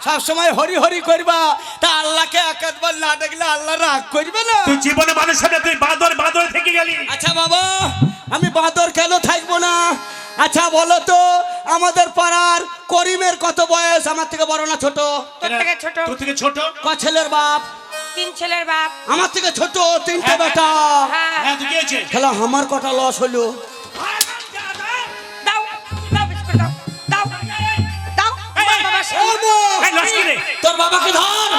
সব সময় হরি হরি করবা, তা আল্লাহকে একবার না ডাকলে আল্লাহ রাগ করবে না? তুই জীবনে মানুষ সাথে তুই বাঁদর বাঁদর থেকে গেলি। আচ্ছা বাবা, আমি বাঁদর কেন থাকবো না? আচ্ছা বলো তো, আমাদের পাড়ার করিমের কত বয়স? আমার থেকে বড় না ছোট? তোর থেকে ছোট। তোর থেকে ছোট? ক ছেলের বাপ? 3 ছেলের বাপ। আমার থেকে ছোট 3টে বেটা। হ্যাঁ তুই গিয়েছে। তাহলে আমার কটা লস হলো? দাও দাও বিস্কুট দাও দাও দাও। বাবা এই লস কি রে? তোর বাবাকে ধর।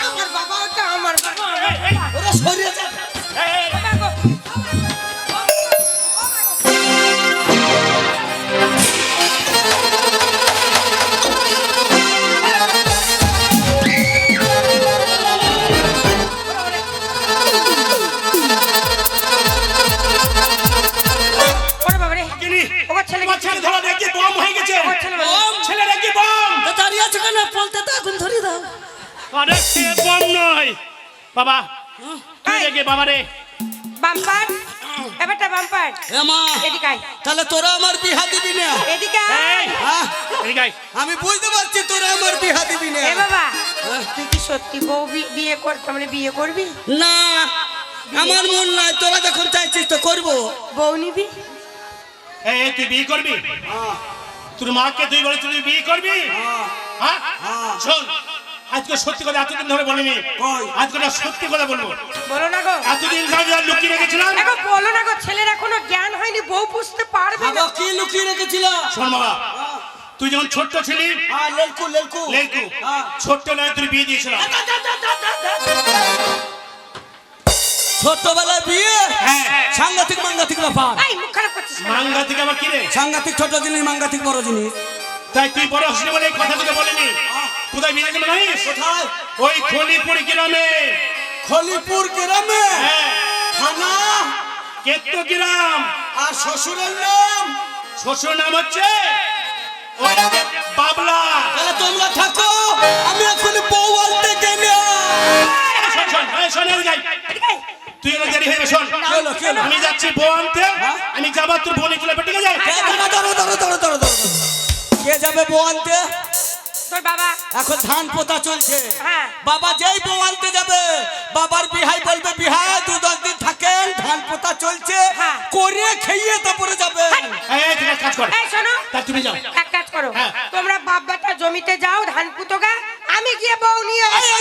আমার বাবা ওটা আমার বাবা। ওরে সরিয়ে যা। বাবা গো। ওরে বাবা রে। কিনি ওর ছেলে তোমার ছেলে ধরা দেখি বম হয়ে গেছে। ছেলে দেখি বম। তা দাঁড়িয়ে আছো কেন? বলতে তো এখন ধরিয়ে দাও। আরে সে বম নয় বাবা, তুই দেখে বাবা রে। বাম্পার এবারটা বাম্পার। এ মা, এদিকে আয়। তাহলে তোরা আমার বিহা দিবি না? এদিকে আয়। এই হ্যাঁ, এদিকে আয়। আমি বুঝতে পারছি তোরা আমার বিহা দিবি না। এ বাবা তুই কি সত্যি বউ বিয়ে করতে মানে বিয়ে করবি? না, আমার মন নাই, তোরা যখন চাইছিস তো করবো। বউ নিবি? এই তুই বিয়ে করবি? তোর মাকে তুই বলে তুই বিয়ে করবি? হ্যাঁ শোন, আজকে সত্যি কথা এতদিন ধরে বলিনি, আজকে না সত্যি কথা বলবো। বলো না গো। এতদিন ধরে লুকিয়ে রেখেছিলাম। দেখো বলো না গো, ছেলের এখনো জ্ঞান হয়নি, বউ বুঝতে পারবে না। বাবা কি লুকিয়ে রেখেছিল? শোন বাবা, তুই যখন ছোট্ট ছিলি, হ্যাঁ, লেলকু লেলকু লেকু হ্যাঁ। ছোট্ট নয় তুই বিয়ে দিয়েছিলাম। ছোটবেলায় বিয়ে? হ্যাঁ। সাংঘাতিক মাঙ্গাতিক ব্যাপার। এই মুখ খারাপ করছিস কেন? মাঙ্গা থেকে আবার কি রে? সাংঘাতিক ছোট জিনিস, মাঙ্গাতিক বড় জিনিস। তাই তুই বড় হসনি বলে এই কথা তোকে বলিনি। কোথায় বিয়ে দিয়েছিল জানিস? কোথায়? ওই খলিপুর গ্রামে। খলিপুর গ্রামে? হ্যাঁ। থানা? কেত্ত গ্রাম। আর শ্বশুরের নাম? শ্বশুর নাম হচ্ছে ওই বাবলা। তাহলে তোমরা থাকো, আমি এখন বউ আনতে গেলে। শোন শোন এই শোন এদিকে আয়। এদিকে আয়। তুই এলো দেরি হয়ে শোন। কি হলো, কি হলো? আমি যাচ্ছি বউ আনতে। আমি যাবার তোর বোন চলে পেটে যায়। কে যাবে বউ আনতে? তোর বাবা। এখন ধান পোতা চলছে। হ্যাঁ। বাবা যেই বউ আনতে যাবে, বাবার বিহাই বলবে বিহাই 2-10 দিন থাকেন, ধান পোতা চলছে, হ্যাঁ। করে খেয়ে তারপরে যাবে। এই তুই এক কাজ কর। এই শোনো, তা তুমি যাও। এক কাজ করো, হ্যাঁ। তোমরা বাপ বেটা জমিতে যাও, ধান পুতোগা, আমি গিয়ে বউ নিয়ে আসি।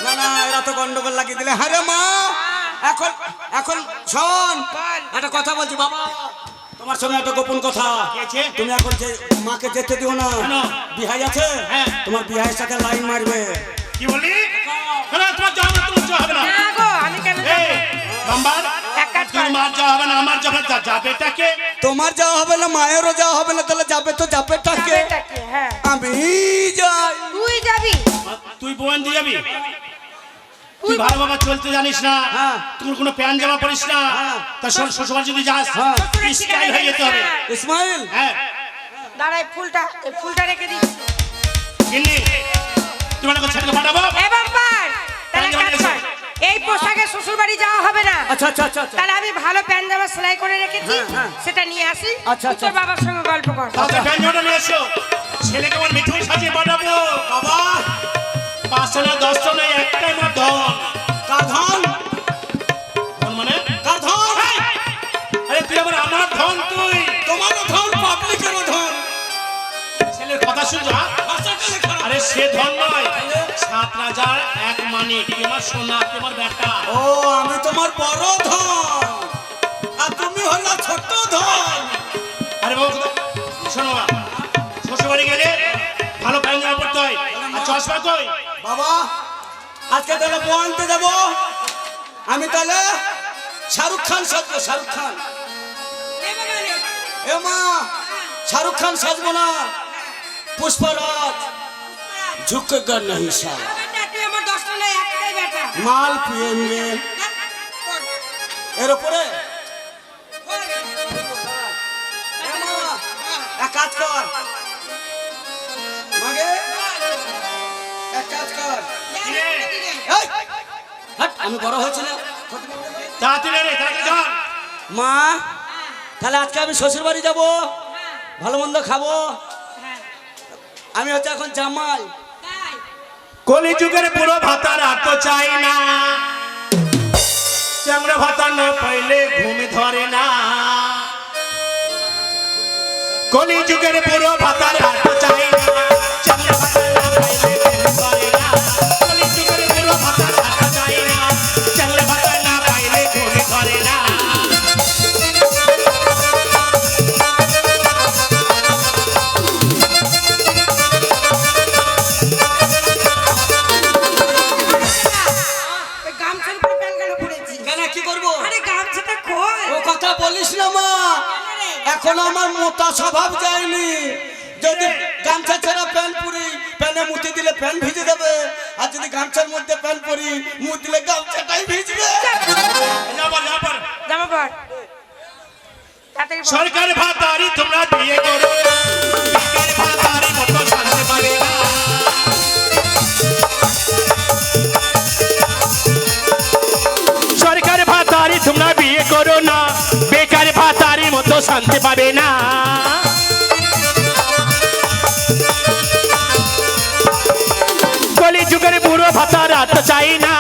না না, এরা তো গন্ডগোল লাগিয়ে দিলে। আরে মা, এখন এখন শোন, বল। একটা কথা বলছি বাবা, তোমার সঙ্গে একটা গোপন কথা। কি আছে? তুমি এখন যে মাকে যেতে দিও না। কেন? বিহাই আছে, হ্যাঁ। তোমার বিহাইয়ের সাথে লাইন মারবে। কি বললি? না তোমার যাওয়া হবে না, তোমার যাওয়া হবে না। না গো, আমি কেন এই যাবো? বাম্বার, এক কাজ কর। তোমার যাওয়া হবে না, আমার যাবেটাকে। তোমার যাওয়া হবে না, মায়েরও যাওয়া হবে না, তাহলে যাবে তো যাবে টাকে। যাবেটা কি? হ্যাঁ, আমি যাই। তুই যাবি? তুই বোন দিয়ে যাবি? তুই ভালো বাবা চলতে জানিস না, হ্যাঁ। তুমি কোনো প্যান জামা পরিস না, হ্যাঁ। তা শ্বশুরবাড়ি যদি যাস হ্যাঁ। স্টাইল হয়ে যেতে হবে। ইসমাইল, হ্যাঁ দাঁড়াই, ফুলটা রেখে দিচ্ছি। কিন্নি তোমার কাছে ছেলেকে পাঠাবো। এ বাম্পার, তাহলে এক কাজ কর, এই পোশাকে শ্বশুর বাড়ি যাওয়া হবে না। আচ্ছা আচ্ছা আচ্ছা আচ্ছা। তাহলে আমি ভালো প্যান্ট জামা সেলাই করে রেখেছি, হ্যাঁ, হ্যাঁ। সেটা নিয়ে আসি। আচ্ছা, তুই আচ্ছা। তোর বাবার সঙ্গে গল্প কর। তাহলে প্যান জামাটা নিয়ে এসো, ছেলেকে আমার মিঠুন সাজিয়ে পাঠাবো। বাবা, 5টা না 10টা না একটাই আমার ধন। কার ধন? ধন মানে? কার ধন? আরে তুই আমার ধন, তুই তোমারও ধন, পাবলিকেরও ধন। ছেলের কথা শুনছো? আরে সে ধন নয়, 7 রাজার 1 মানিক, তুই আমার সোনা, তুই আমার বেটা। ও, আমি তোমার বড় ধন, আর তুমি হলো ছোট ধন। আরে বাবু শোনো বাবা, শ্বশুরবাড়ি গেলে ভালো প্যান্ট জামা পরতে হয়, আর চশমা কই? বাবা, আজকে তাহলে বউ আনতে যাবো, আমি তাহলে শাহরুখ খান সাজবো। শাহরুখ খান। এ মা, শাহরুখ খান সাজবো না, পুষ্পরাজ। झुकेगा नहीं साला, তুই আমার 10টা না একটাই বেটা। माल पिएंगे। এর উপরে এক কাজ কর, মাগে এক কাজ কর। এই, হাট, আমি বড় হয়েছি না। তাড়াতাড়ি রে, তাড়াতাড়ি ধর। মা, তাহলে আজকে আমি শ্বশুর বাড়ি যাবো, ভালো মন্দ খাবো। হ্যাঁ আমি হচ্ছে এখন জামাই। তাই কলিযুগের পুরো ভাতার আর তো চাই না, চ্যাংড়া ভাতা না পাইলে ঘুম ধরে না। কলিযুগের পুরো ভাতার আর তো চাই না, চ্যাংড়া ভাতা না পাইলে ঘুম ধরে না। কলিযুগের পুরো ভাতার আর তো চাই না, চ্যাংড়া ভাতা না পাইলে ঘুম ধরে না। ওই গামছার উপরে প্যান্ট কেন পরেছি? কেন কি করবো? আরে গামছাটা খোল। ও কথা বলিস না মা, এখন আমার মোটা স্বভাব যায়নি। যদি গামছা ছাড়া প্যান্ট পরি, প্যানে মুতে দিলে প্যান্ট ভিজে যাবে, আর যদি গামছার মধ্যে প্যান্ট পরি মুতে দিলে গামছাটাই ভিজবে। জামা পর তাড়াতাড়ি পর। সরকার ভাতারি তোমরা বিয়ে করো, বেকার ভাতারি মতো শান্তি পাবে না। সরকার ভাতারি তোমরা বিয়ে করো না, বেকার ভাতারি মতো শান্তি পাবে না। কলিযুগের বুড়ো ভাতা রাত চাই না,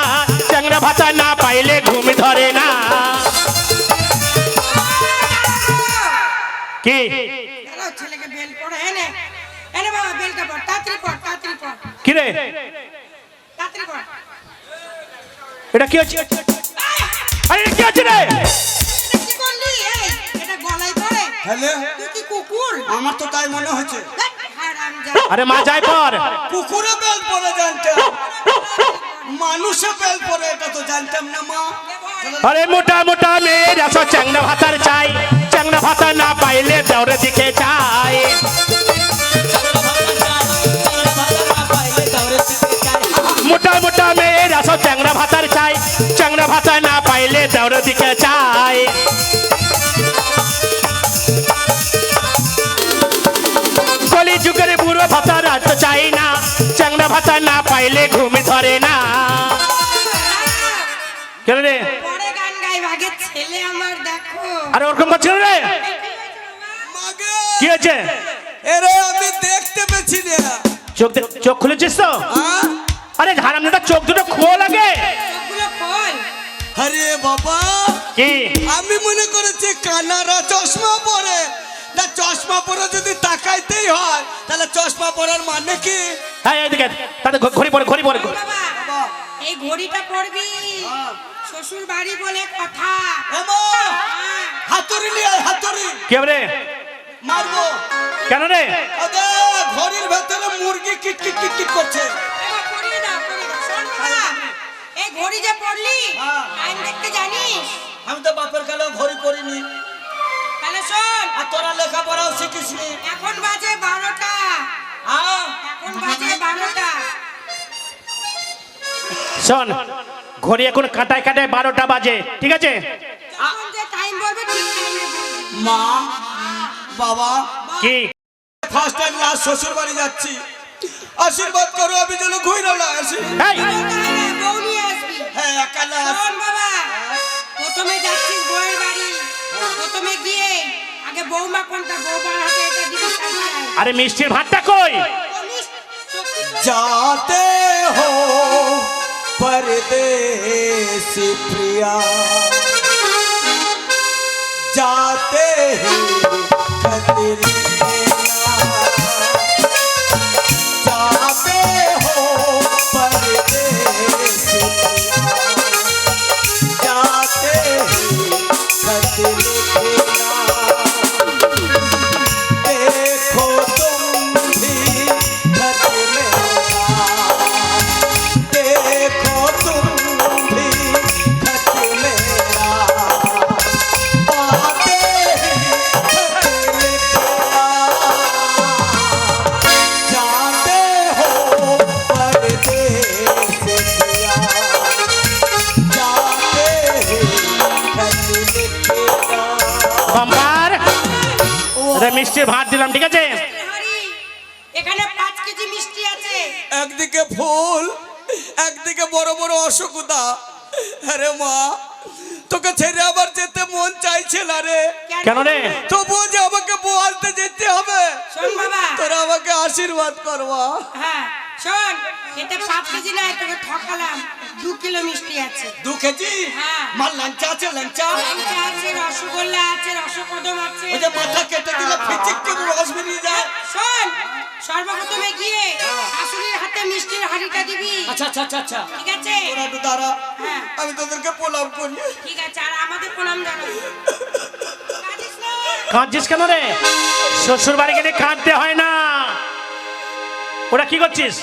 চ্যাংড়া ভাতা না পাইলে ঘুম ধরে না। কি দাঁড়াও, ছেলেকে বেল পড়ে এনে এনে বাবা বেলটা পড়, তাড়াতাড়ি পড়, তাড়াতাড়ি পড়, কি রে, তাড়াতাড়ি পড়। এটা কি হচ্ছে? আরে এটা কি হচ্ছে রে? এটা কি করলি? এই এটা গলায় পড়ে? হ্যালো, তুই কি কুকুর? আমার তো তাই মনে হচ্ছে। ধ্যাৎ, হারামজাদা। আরে মা যাই পর। কুকুরে বেল পরে জানতাম, মানুষে বেল পরে এটা তো জানতাম না মা। আরে মোটা মোটা মেয়ের আসো চ্যাংড়া ভাতার চাই, চ্যাংড়া ভাতা না পাইলে দেওরে দিকে চাই। মোটা মোটা মেয়ের আসো চ্যাংড়া ভাতার চাই, চ্যাংড়া ভাতা না পাইলে দেওরে দিকে চাই। কলিযুগের বুড়ো ভাতার আর তো চাই না, চ্যাংড়া ভাতা না পাইলে ঘুম ধরে না। কেন রে? পরে গান গাই ভাগে ছেলে আমার দেখো। আরে ওরকম করছিল রে? মাগে, কি হয়েছে? এরে আমি দেখতে পেছি না। চোখ খুলেছিস তো? হ্যাঁ? আরে হারামজাদা চোখ দুটো খোল আগে। চোখগুলো খোল। আরে বাবা, কি আমি মনে করেছি কানারা চশমা পরে, না চশমা পরে যদি তাকাইতেই হয় তাহলে চশমা পরার মানে কি? হ্যাঁ এদিকে তাতে ঘড়ি পরে ঘড়ি পরে। বাবা এই ঘড়িটা পরবি, শ্বশুর বাড়ি বলে কথা। এমা, হ্যাঁ। হাতুড়ি নিয়ে হাতুড়ি কি হবে রে? মারবো। কেন রে? আরে ঘড়ির ভেতরে মুরগি কিট কিট কিট কিট করছে। এবার পরিয়ে দাও, পরিয়ে দাও। শোন বাবা, এই ঘড়ি যে পরলি হ্যাঁ। টাইম দেখতে জানিস? আমি তো বাপের কালেও ঘড়ি পরিনি, তাহলে শোন, আর তোরা লেখাপড়াও শিখিসনি। এখন বাজে 12টা। হ্যাঁ, এখন বাজে 12টা। শোন, ঘড়ি এখন কাটায় কাটায় 12টা বাজে, ঠিক আছে? যখন যে টাইম বলবে ঠিক টাইমে বলবি। মা বাবা, কি ফার্স্ট টাইম লাস্ট শ্বশুর বাড়ি যাচ্ছি, আশীর্বাদ করো আমি যেন ঘুরে না আসি। এই, তাহলে বউ নিয়ে আসবি। হ্যাঁ একা না আসি। শোন বাবা, প্রথমে যাচ্ছিস বউয়ের বাড়ি, প্রথমে গিয়ে আগে বৌমা কোনটা, বৌমার হাতে এটা দিবি, তারপরে আরে মিষ্টির ভাতটা কই? বলিস, সত্যি করে। जाते हो परदेस प्रिया, जाते ही खतरे जाते हो परदेस प्रिया, जाते ही खतरे देखो तुम भी खत मेरा, देखो तुम भी खत मेरा, पाते ही खत मेरा, जाते हो परदेस प्रिया, जाते ही खत मेरा। বাম্পার, আরে মিষ্টির ভাত দিলাম, ঠিক আছে? হরি, এখানে 5 কেজি মিষ্টি আছে। একদিকে ফুল, একদিকে বড় বড় অসুবিধা। আরে মা, তোকে ছেড়ে আবার যেতে মন চাইছে না রে, কেন রে? তবুও যে আমাকে বলতে যেতে হবে। আশীর্বাদ করবা। হ্যাঁ শোন, এটা 5 কেজি নয়, তোকে ঠকালাম। 2 কিলো মিষ্টি আছে। 2 কেজি? হ্যাঁ। মার ল্যাংচা আছে, ল্যাংচা? ল্যাংচা আছে, রসগোল্লা আছে, রসকদম আছে। ওই যে মাথা কেটে দিলে ফিচিক করে রস বেরিয়ে যায়। শোন, সর্বপ্রথমে গিয়ে শাশুড়ির হাতে মিষ্টির হাঁড়িটা দিবি। আচ্ছা আচ্ছা আচ্ছা আচ্ছা, ঠিক আছে? তোরা একটু দাঁড়া, হ্যাঁ। আমি তোদেরকে প্রণাম করি। ঠিক আছে, আর আমাদের প্রণাম জানাবি। কাঁদিস না। কাঁদছিস কেন রে? শ্বশুর বাড়ি গেলে কাঁদতে হয় না। ওরা কি করছিস?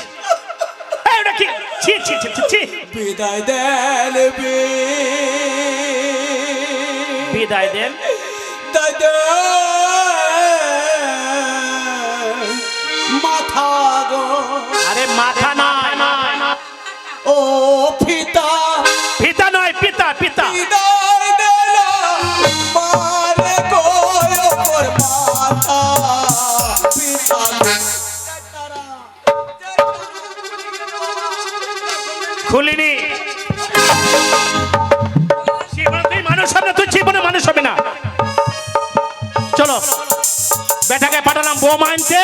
এই, ওটা কি? ছি ছি ছি ছি, ছি। বিদায় দেন বিদায় দেন। দাদা মাথা গো, আরে মাথা নয়, ও পিতা, পিতা নয়, পিতা পিতা। বিদায় দেন মারে গো ওর মাথা পিতা। খুলিনি। জীবনে তুই মানুষ হবে না, তুই জীবনে মানুষ হবে না। চলো, বেটাকে পাঠালাম বৌমা আনতে,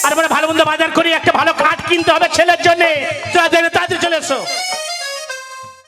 আর বলে ভালো মন্দ বাজার করি, একটা ভালো খাট কিনতে হবে ছেলের জন্য। তাড়াতাড়ি চলে এসো।